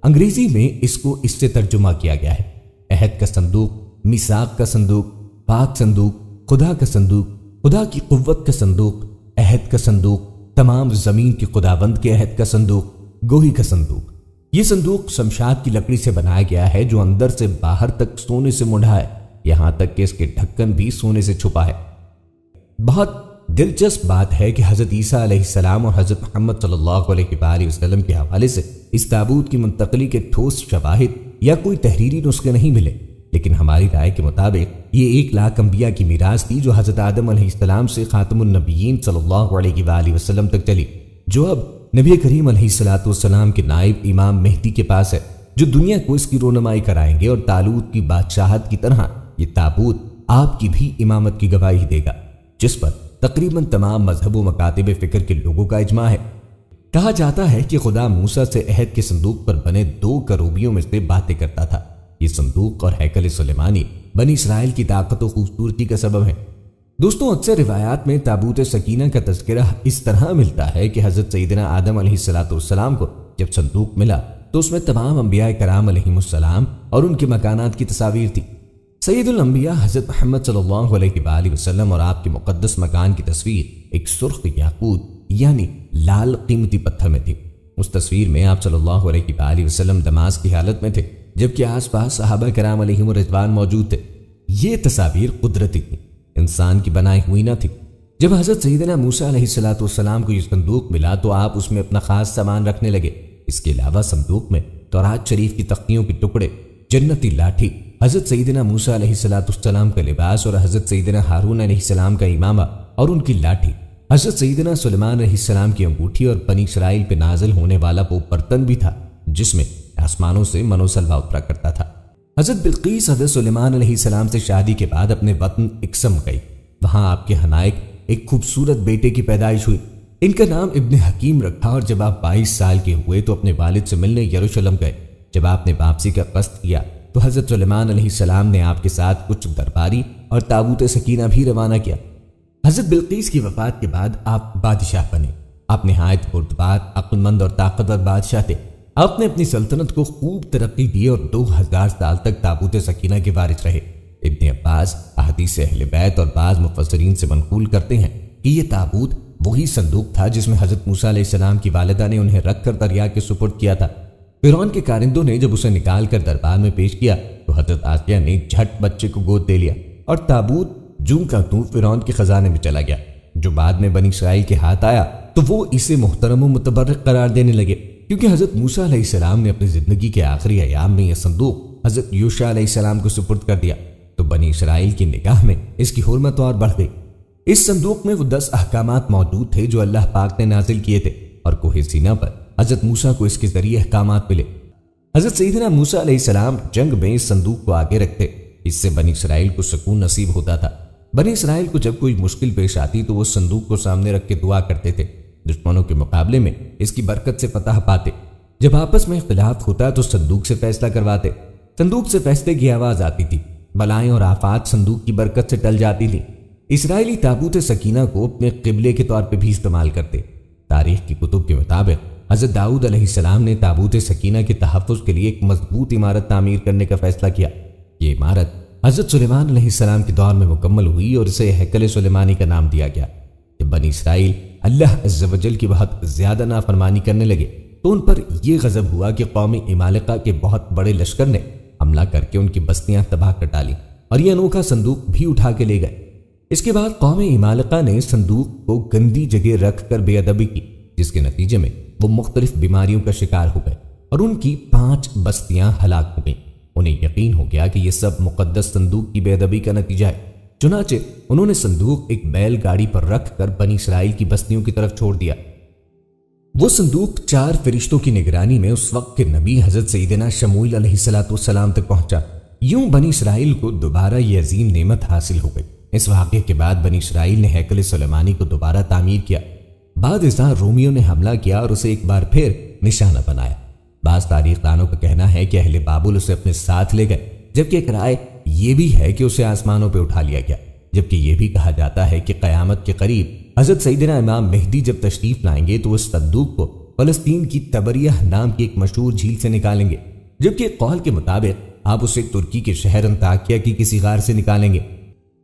انگریزی میں اس کو اس سے ترجمہ کیا گیا ہے: عہد کا صندوق، میثاق کا صندوق، پاک صندوق، خدا کا صندوق، خدا کی قوت کا صندوق، عہد کا صندوق، تمام زمین کی خداوند کے عہد کا صندوق، گوہی کا صندوق۔ یہ صندوق شمشاد کی لکڑی سے بنایا گیا ہے جو اندر سے باہر تک سونے سے منڈھا ہے، یہاں تک کہ اس کے ڈھکن بھی سونے سے چھپا ہے۔ بہت دلچسپ بات ہے کہ حضرت عیسیٰ علیہ السلام اور حضرت محمد صلی اللہ علیہ وآلہ وسلم کے حوالے سے اس تابوت کی منتقلی کے ٹھوس شواہد یا کوئی تحریری نسخے نہیں ملے، لیکن ہماری رائے کے مطابق یہ 1 لاکھ انبیاء کی میراث تھی جو حضرت آدم علیہ السلام سے خاتم النبیین صلی اللہ علیہ وآلہ وسلم تک چلی، جو اب نبی کریم علیہ السلام کے نائب امام مہدی کے پاس ہے، جو دنیا کو اس کی رونمائی کرائیں گے، اور طالوت کی بادشاہت کی طرح یہ تابوت آپ کی بھی امامت کی گواہی دے گا، جس پر تقریباً تمام مذہب و مکاتب فکر کے لوگوں کا اجماع ہے۔ کہا جاتا ہے کہ خدا موسیٰ سے عہد کے صندوق پر بنے 2 کروبیوں میں سے باتیں کرتا تھا۔ یہ صندوق اور ہیکل سلیمانی بنی اسرائیل کی طاقت و خوبصورتی کا سبب ہے۔ دوستوں، اکثر روایات میں تابوت سکینہ کا تذکرہ اس طرح ملتا ہے کہ حضرت سیدنا آدم علیہ السلام کو جب صندوق ملا تو اس میں تمام انبیاء کرام علیہ السلام اور ان کے مکانات کی تصاویر تھی۔ سید الانبیاء حضرت محمد صلی اللہ علیہ وآلہ وسلم اور آپ کے مقدس مکان کی تصویر ایک سرخ یاقوت یعنی لال قیمتی پتھر میں تھی۔ اس تصویر میں آپ صلی اللہ علیہ وآلہ وسلم نماز کی حالت میں تھے، جبکہ آس پاس صحابہ کرام علیہم الرضوان موجود تھے۔ یہ تصاویر قدرتی تھی، انسان کی بنائی ہوئی نہ تھی۔ جب حضرت سیدنا موسیٰ علیہ السلام کو یہ صندوق ملا تو آپ اس میں اپنا خاص سامان رکھنے لگے۔ اس کے علاوہ صندوق میں تورات شریف کی تختیوں کے ٹکڑے، جنتی لاٹھی، حضرت سیدنا موسیٰ علیہ السلام کا لباس اور حضرت سیدنا ہارون علیہ السلام کا امامہ اور ان کی لاٹھی، حضرت سیدنا سلیمان علیہ السلام کی انگوٹھی اور بنی اسرائیل پہ نازل ہونے والا وہ برتن بھی تھا جس میں آسمانوں سے من و سلوہ اترا کرتا تھا۔ حضرت بلقیس حضرت سلیمان علیہ السلام سے شادی کے بعد اپنے وطن اقسم گئی، وہاں آپ کے حنائق ایک خوبصورت بیٹے کی پیدائش ہوئی۔ ان کا نام ابن حکیم رکھا، اور جب آپ 22 سال کے ہوئے تو اپنے والد سے ملنے یروشلم گئے۔ جب آپ نے واپسی کا قصد کیا تو حضرت سلیمان علیہ السلام نے آپ کے ساتھ کچھ درباری اور تابوت سکینہ بھی روانہ کیا۔ حضرت بلقیس کی وفات کے بعد آپ بادشاہ بنے۔ آپ نہایت بردبار، عقل مند اور طاقتور بادشاہ تھے۔ آپ نے اپنی سلطنت کو خوب ترقی دی اور 2000 سال تک تابوت سکینہ کے وارث رہے۔ ابن عباس احادیث اہل بیت اور بعض مفسرین سے منقول کرتے ہیں کہ یہ تابوت وہی صندوق تھا جس میں حضرت موسیٰ علیہ السلام کی والدہ نے انہیں رکھ کر دریا کے سپرد کیا تھا۔ فرعون کے کارندوں نے جب اسے نکال کر دربار میں پیش کیا تو حضرت آسیہ نے جھٹ بچے کو گود دے لیا اور تابوت جوں کا توں فرعون کے خزانے میں چلا گیا۔ جو بعد میں بنی اسرائیل کے ہاتھ آیا تو وہ اسے محترم و متبرک قرار دینے لگے، کیونکہ حضرت موسیٰ علیہ السلام نے اپنی زندگی کے آخری ایام میں یہ صندوق حضرت یوشع علیہ السلام کو سپرد کر دیا، تو بنی اسرائیل کی نگاہ میں اس کی حرمت اور بڑھ گئی۔ اس صندوق میں وہ 10 احکامات موجود تھے جو اللہ پاک نے نازل کیے تھے، اور کوہ سینا پر حضرت موسیٰ کو اس کے ذریعے احکامات ملے۔ حضرت سیدنا موسیٰ علیہ السلام جنگ میں اس صندوق کو آگے رکھتے، اس سے بنی اسرائیل کو سکون نصیب ہوتا تھا۔ بنی اسرائیل کو جب کوئی مشکل پیش آتی تو وہ صندوق کو سامنے رکھ کے دعا کرتے تھے، دشمنوں کے مقابلے میں اس کی برکت سے فتح پاتے۔ جب آپس میں اختلاف ہوتا تو صندوق سے فیصلہ کرواتے، صندوق سے فیصلے کی آواز آتی تھی، بلائیں اور آفات صندوق کی برکت سے ٹل جاتی تھی۔ اسرائیلی تابوت سکینہ کو اپنے قبلے کے طور پہ بھی استعمال کرتے۔ تاریخ کی کتب کے مطابق حضرت داؤد علیہ السلام نے تابوت سکینہ کے تحفظ کے لیے ایک مضبوط عمارت تعمیر کرنے کا فیصلہ کیا۔ یہ عمارت حضرت سلیمان علیہ السلام کے دور میں مکمل ہوئی اور اسے ہیکل سلیمانی کا نام دیا گیا۔ جب بنی اسرائیل اللہ عز و جل کی بہت زیادہ نافرمانی کرنے لگے تو ان پر یہ غضب ہوا کہ قوم عمالقہ کے بہت بڑے لشکر نے حملہ کر کے ان کی بستیاں تباہ کر ڈالی اور یہ انوکھا صندوق بھی اٹھا کے لے گئے۔ اس کے بعد قوم عمالقہ نے صندوق کو گندی جگہ رکھ کر بے ادبی کی، جس کے نتیجے میں وہ مختلف بیماریوں کا شکار ہو گئے اور ان کی 5 بستیاں ہلاک ہو گئیں۔ انہیں یقین ہو گیا کہ یہ سب مقدس صندوق کی بے ادبی کا نتیجہ ہے، چنانچہ انہوں نے صندوق ایک بیل گاڑی پر رکھ کر بنی اسرائیل کی بستیوں کی طرف چھوڑ دیا۔ وہ صندوق 4 فرشتوں کی نگرانی میں اس وقت کے نبی حضرت سیدنا شموئیل علیہ السلام تک پہنچا۔ یوں بنی اسرائیل کو دوبارہ یہ عظیم نعمت حاصل ہو گئی۔ اس واقعے کے بعد بنی اسرائیل نے ہیکل سلیمانی کو دوبارہ تعمیر کیا۔ بعد ازاں رومیوں نے حملہ کیا اور اسے ایک بار پھر نشانہ بنایا۔ بعض تاریخ دانوں کا کہنا ہے کہ اہل بابل اسے اپنے ساتھ لے گئے، جبکہ ایک رائے یہ بھی ہے کہ اسے آسمانوں پہ اٹھا لیا گیا، جبکہ یہ بھی کہا جاتا ہے کہ قیامت کے قریب حضرت سیدنا امام مہدی جب تشریف لائیں گے تو اس صندوق کو فلسطین کی تبریہ نام کی ایک مشہور جھیل سے نکالیں گے، جبکہ ایک قول کے مطابق آپ اسے ترکی کے شہر انطاکیہ کی کسی غار سے نکالیں گے۔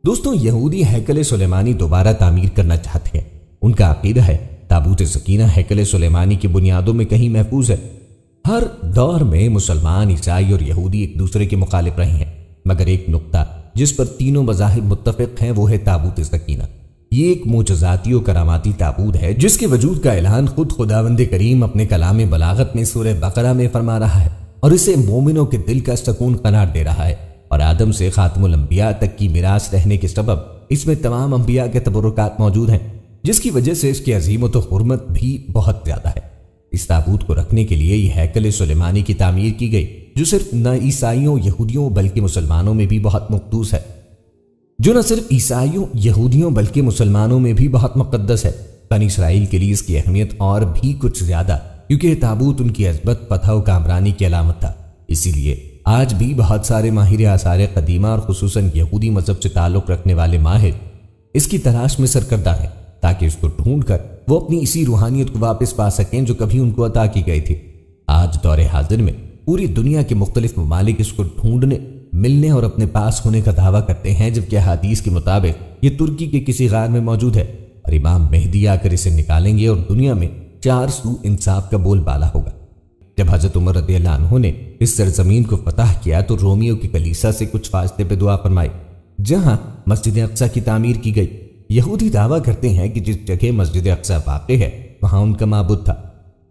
دوستوں، یہودی ہیکل سلیمانی دوبارہ تعمیر کرنا چاہتے ہیں۔ ان کا عقیدہ ہے تابوت سکینہ ہیکل سلیمانی کی بنیادوں میں کہیں محفوظ ہے۔ ہر دور میں مسلمان، عیسائی اور یہودی ایک دوسرے کے مخالف رہے ہیں، مگر ایک نقطہ جس پر تینوں مذاہب متفق ہیں وہ ہے تابوت سکینہ۔ یہ ایک معجزاتی و کراماتی تابوت ہے جس کے وجود کا اعلان خود خداوند کریم اپنے کلام بلاغت میں سورہ بقرہ میں فرما رہا ہے، اور اسے مومنوں کے دل کا سکون قرار دے رہا ہے، اور آدم سے خاتم الانبیاء تک کی میراث رہنے کے سبب اس میں تمام انبیاء کے تبرکات موجود ہیں، جس کی وجہ سے اس کی عظیمت و حرمت بھی بہت زیادہ ہے۔ اس تابوت کو رکھنے کے لیے یہ ہیکل سلیمانی کی تعمیر کی گئی، جو صرف نہ عیسائیوں یہودیوں بلکہ مسلمانوں میں بھی بہت مقدس ہے، مقدس ہے۔ بنی اسرائیل کے لیے اس کی اہمیت اور بھی کچھ زیادہ، کیونکہ یہ تابوت ان کی عظمت، فتح و کامرانی کی علامت تھا۔ اسی لیے آج بھی بہت سارے ماہر آثار قدیمہ اور خصوصاً یہودی مذہب سے تعلق رکھنے والے ماہر اس کی تلاش میں سرکردہ ہیں، تاکہ اس کو ڈھونڈ کر وہ اپنی اسی روحانیت کو واپس پا سکیں جو کبھی ان کو عطا کی گئی تھی۔ آج دور حاضر میں پوری دنیا کے مختلف ممالک اس کو ڈھونڈنے، ملنے اور اپنے پاس ہونے کا دعویٰ کرتے ہیں، جبکہ حدیث کے مطابق یہ ترکی کے کسی غار میں موجود ہے، اور امام مہدی آ کر اسے نکالیں گے اور دنیا میں 4 سو انصاف کا بول بالا ہوگا۔ جب حضرت عمر رضی اللہ عنہ نے اس سرزمین کو فتح کیا تو رومیوں کی کلیسا سے کچھ فاصلے پہ دعا فرمائی، جہاں مسجد اقصیٰ کی تعمیر کی گئی۔ یہودی دعویٰ کرتے ہیں کہ جس جگہ مسجد اقصیٰ واقع ہے وہاں ان کا معبود تھا۔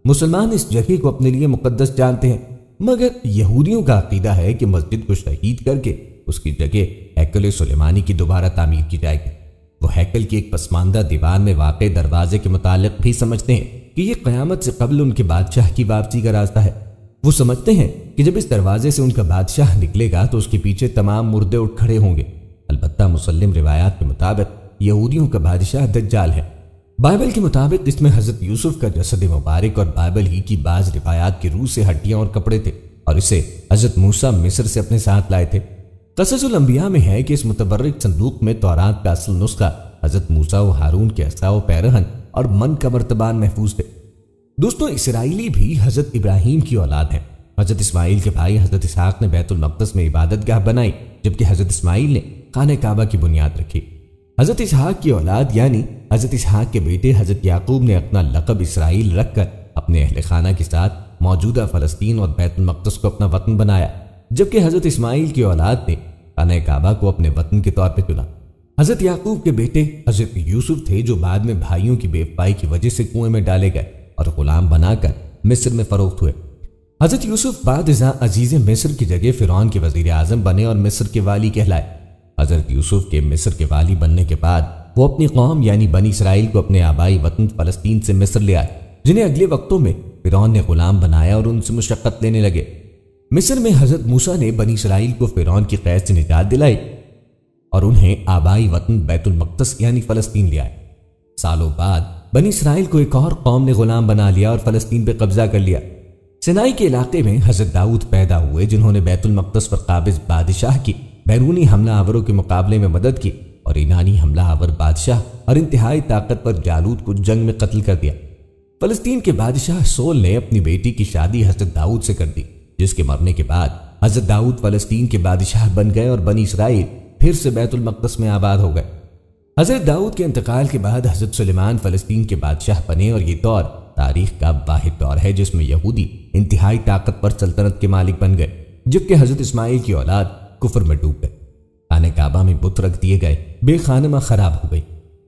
مسلمان اس جگہ کو اپنے لیے مقدس جانتے ہیں، مگر یہودیوں کا عقیدہ ہے کہ مسجد کو شہید کر کے اس کی جگہ ہیکل سلیمانی کی دوبارہ تعمیر کی جائے گی۔ وہ ہیکل کی ایک پسماندہ دیوار میں واقع دروازے کے متعلق بھی سمجھتے ہیں کہ یہ قیامت سے قبل ان کے بادشاہ کی واپسی کا راستہ ہے۔ وہ سمجھتے ہیں کہ جب اس دروازے سے ان کا بادشاہ نکلے گا تو اس کے پیچھے تمام مردے اٹھ کھڑے ہوں گے۔ البتہ مسلم روایات کے مطابق یہودیوں کا بادشاہ دجال ہے۔ بائبل کے مطابق اس میں حضرت یوسف کا جسد مبارک اور بائبل ہی کی بعض روایات کی روح سے ہڈیاں اور کپڑے تھے، اور اسے حضرت موسیٰ مصر سے اپنے ساتھ لائے تھے۔ قصص الانبیاء میں ہے کہ اس متبرک صندوق میں تورات کا اصل نسخہ، حضرت موسیٰ و ہارون کے عصا و پیرہن اور من کا مرتبان محفوظ تھے۔ دوستوں، اسرائیلی بھی حضرت ابراہیم کی اولاد ہیں۔ حضرت اسماعیل کے بھائی حضرت اسحاق نے بیت المقدس میں عبادت گاہ بنائی، جبکہ حضرت اسماعیل نے خانہ کعبہ کی بنیاد رکھی۔ حضرت اسحاق کی اولاد یعنی حضرت اسحاق کے بیٹے حضرت یعقوب نے اپنا لقب اسرائیل رکھ کر اپنے اہل خانہ کے ساتھ موجودہ فلسطین اور بیت المقدس کو اپنا وطن بنایا، جبکہ حضرت اسماعیل کی اولاد نے خانہ کعبہ کو اپنے وطن کے طور پہ چنا۔ حضرت یعقوب کے بیٹے حضرت یوسف تھے، جو بعد میں بھائیوں کی بے وفائی کی وجہ سے کنویں میں ڈالے گئے اور غلام بنا کر مصر میں فروخت ہوئے۔ حضرت یوسف بعد ازاں عزیز مصر کی جگہ فرعون کے وزیر اعظم بنے اور مصر کے والی کہلائے۔ حضرت یوسف کے مصر کے والی بننے کے بعد وہ اپنی قوم یعنی بنی اسرائیل کو اپنے آبائی وطن فلسطین سے مصر لے آئے، جنہیں اگلے وقتوں میں فرعون نے غلام بنایا اور ان سے مشقت لینے لگے۔ مصر میں حضرت موسیٰ نے بنی اسرائیل کو فرعون کی قید سے نجات دلائی اور انہیں آبائی وطن بیت المقدس یعنی فلسطین لے آئے۔ سالوں بعد بنی اسرائیل کو ایک اور قوم نے غلام بنا لیا اور فلسطین پہ قبضہ کر لیا۔ سینائی کے علاقے میں حضرت داؤد پیدا ہوئے، جنہوں نے بیت المقدس پر قابض بادشاہ کی بیرونی حملہ آوروں کے مقابلے میں مدد کی اور ایرانی حملہ آور بادشاہ اور انتہائی طاقت پر جالوت کو جنگ میں قتل کر دیا۔ فلسطین کے بادشاہ سول نے اپنی بیٹی کی شادی حضرت داؤد سے کر دی، جس کے مرنے کے بعد حضرت داؤد فلسطین کے بادشاہ بن گئے اور بنی اسرائیل پھر سے بیت المقدس میں آباد ہو گئے۔ حضرت داؤد کے انتقال کے بعد حضرت سلیمان فلسطین کے بادشاہ بنے اور یہ دور تاریخ کا واحد دور ہے جس میں یہودی انتہائی طاقت پر سلطنت کے مالک بن گئے، جبکہ حضرت اسماعیل کی اولاد کفر میں ڈوب گئے۔ خانہ کعبہ میں بت رکھ دیے گئے، بے خانمہ خراب ہو گئی۔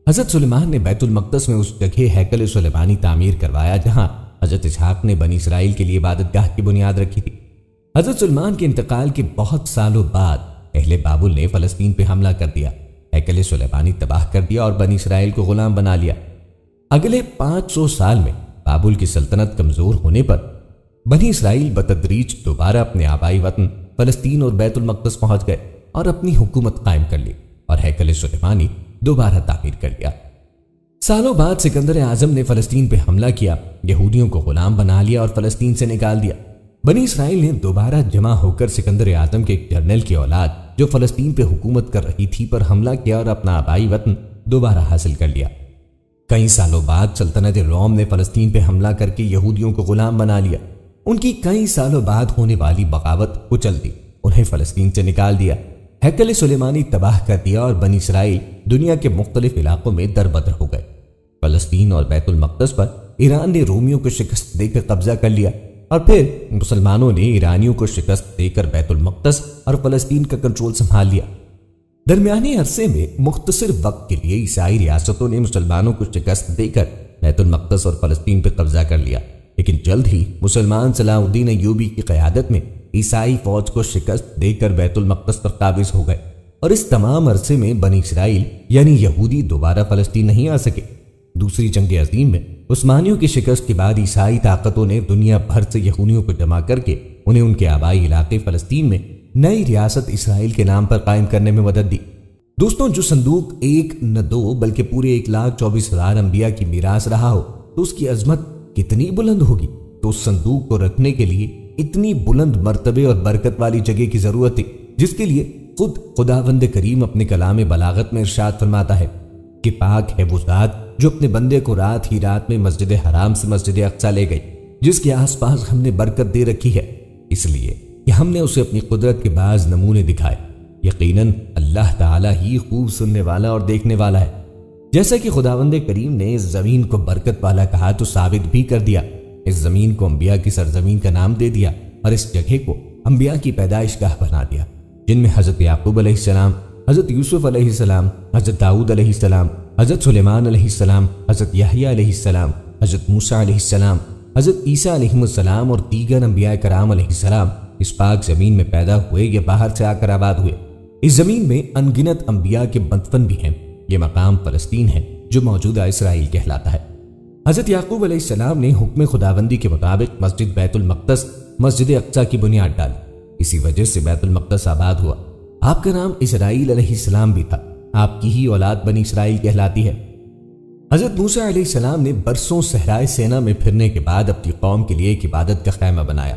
حضرت سلیمان نے بیت المقدس میں اس جگہ ہیکل سلیمانی تعمیر کروایا جہاں حضرت اسحاق نے بنی اسرائیل کے لیے عبادت گاہ کی بنیاد رکھی تھی۔ حضرت سلیمان کے انتقال کے بہت سالوں بعد اہل بابل نے فلسطین پہ حملہ کر دیا، ہیکل سلیمانی تباہ کر دیا اور بنی اسرائیل کو غلام بنا لیا۔ اگلے 500 سال میں بابل کی سلطنت کمزور ہونے پر بنی اسرائیل بتدریج دوبارہ اپنے آبائی وطن فلسطین اور بیت المقدس پہنچ گئے اور اپنی حکومت قائم کر لی اور ہیکل سلیمانی دوبارہ تعمیر کر لیا۔ سالوں بعد سکندر اعظم نے فلسطین پہ حملہ کیا، یہودیوں کو غلام بنا لیا اور فلسطین سے نکال دیا۔ بنی اسرائیل نے دوبارہ جمع ہو کر سکندر اعظم کے ایک جرنیل کی اولاد جو فلسطین پہ حکومت کر رہی تھی پر حملہ کیا اور اپنا آبائی وطن دوبارہ حاصل کر لیا۔ کئی سالوں بعد سلطنت روم نے فلسطین پہ حملہ کر کے یہودیوں کو غلام بنا لیا۔ ان کی کئی سالوں بعد ہونے والی بغاوت کچل دی، انہیں فلسطین سے نکال دیا، ہیکل سلیمانی تباہ کر دیا اور بنی اسرائیل دنیا کے مختلف علاقوں میں دربدر ہو گئے۔ فلسطین اور بیت المقدس پر ایران نے رومیوں کو شکست دے کر قبضہ کر لیا اور پھر مسلمانوں نے ایرانیوں کو شکست دے کر بیت المقدس اور فلسطین کا کنٹرول سنبھال لیا۔ درمیانی عرصے میں مختصر وقت کے لیے عیسائی ریاستوں نے مسلمانوں کو شکست دے کر بیت المقدس اور فلسطین پہ قبضہ کر لیا، لیکن جلد ہی مسلمان صلاح الدین ایوبی کی قیادت میں عیسائی فوج کو شکست دے کر بیت المقدس پر قابض ہو گئے اور اس تمام عرصے میں بنی اسرائیل یعنی یہودی دوبارہ فلسطین نہیں آ سکے۔ دوسری جنگ عظیم میں عثمانیوں کی شکست کے بعد عیسائی طاقتوں نے دنیا بھر سے یہودیوں کو جمع کر کے انہیں ان کے آبائی علاقے فلسطین میں نئی ریاست اسرائیل کے نام پر قائم کرنے میں مدد دی۔ دوستوں، جو صندوق ایک نہ دو بلکہ پورے 1,24,000 انبیاء کی میراث رہا ہو تو اس کی عظمت کتنی بلند ہوگی، تو اس صندوق کو رکھنے کے لیے اتنی بلند مرتبے اور برکت والی جگہ کی ضرورت تھی، جس کے لیے خود خداوند کریم اپنے کلام بلاغت میں ارشاد فرماتا ہے کہ پاک ہے وہ ذات جو اپنے بندے کو رات ہی رات میں مسجد حرام سے مسجد اقصی لے گئی، جس کے آس پاس ہم نے برکت دے رکھی ہے، اس لیے کہ ہم نے اسے اپنی قدرت کے بعض نمونے دکھائے۔ یقیناً اللہ تعالیٰ ہی خوب سننے والا اور دیکھنے والا ہے۔ جیسا کہ خداوند کریم نے اس زمین کو برکت والا کہا تو ثابت بھی کر دیا۔ اس زمین کو انبیاء کی سرزمین کا نام دے دیا اور اس جگہ کو انبیاء کی پیدائش گاہ بنا دیا، جن میں حضرت یعقوب علیہ السلام، حضرت یوسف علیہ السلام، حضرت داؤد علیہ السلام، حضرت سلیمان علیہ السلام، حضرت یحییٰ علیہ السلام، حضرت موسیٰ علیہ السلام، حضرت عیسیٰ علیہ السلام اور دیگر انبیاء کرام علیہ السلام اس پاک زمین میں پیدا ہوئے یا باہر سے آ کر آباد ہوئے۔ اس زمین میں انگنت انبیاء کے مدفن بھی ہیں۔ یہ مقام فلسطین ہے جو موجودہ اسرائیل کہلاتا ہے۔ حضرت یعقوب علیہ السلام نے حکم خداوندی کے مطابق مسجد بیت المقدس مسجد اقصی کی بنیاد ڈالی، اسی وجہ سے بیت المقدس آباد ہوا۔ آپ کا نام اسرائیل علیہ السلام بھی تھا، آپ کی ہی اولاد بنی اسرائیل کہلاتی ہے۔ حضرت موسیٰ علیہ السلام نے برسوں صحرائے سینا میں پھرنے کے بعد اپنی قوم کے لیے ایک عبادت کا خیمہ بنایا۔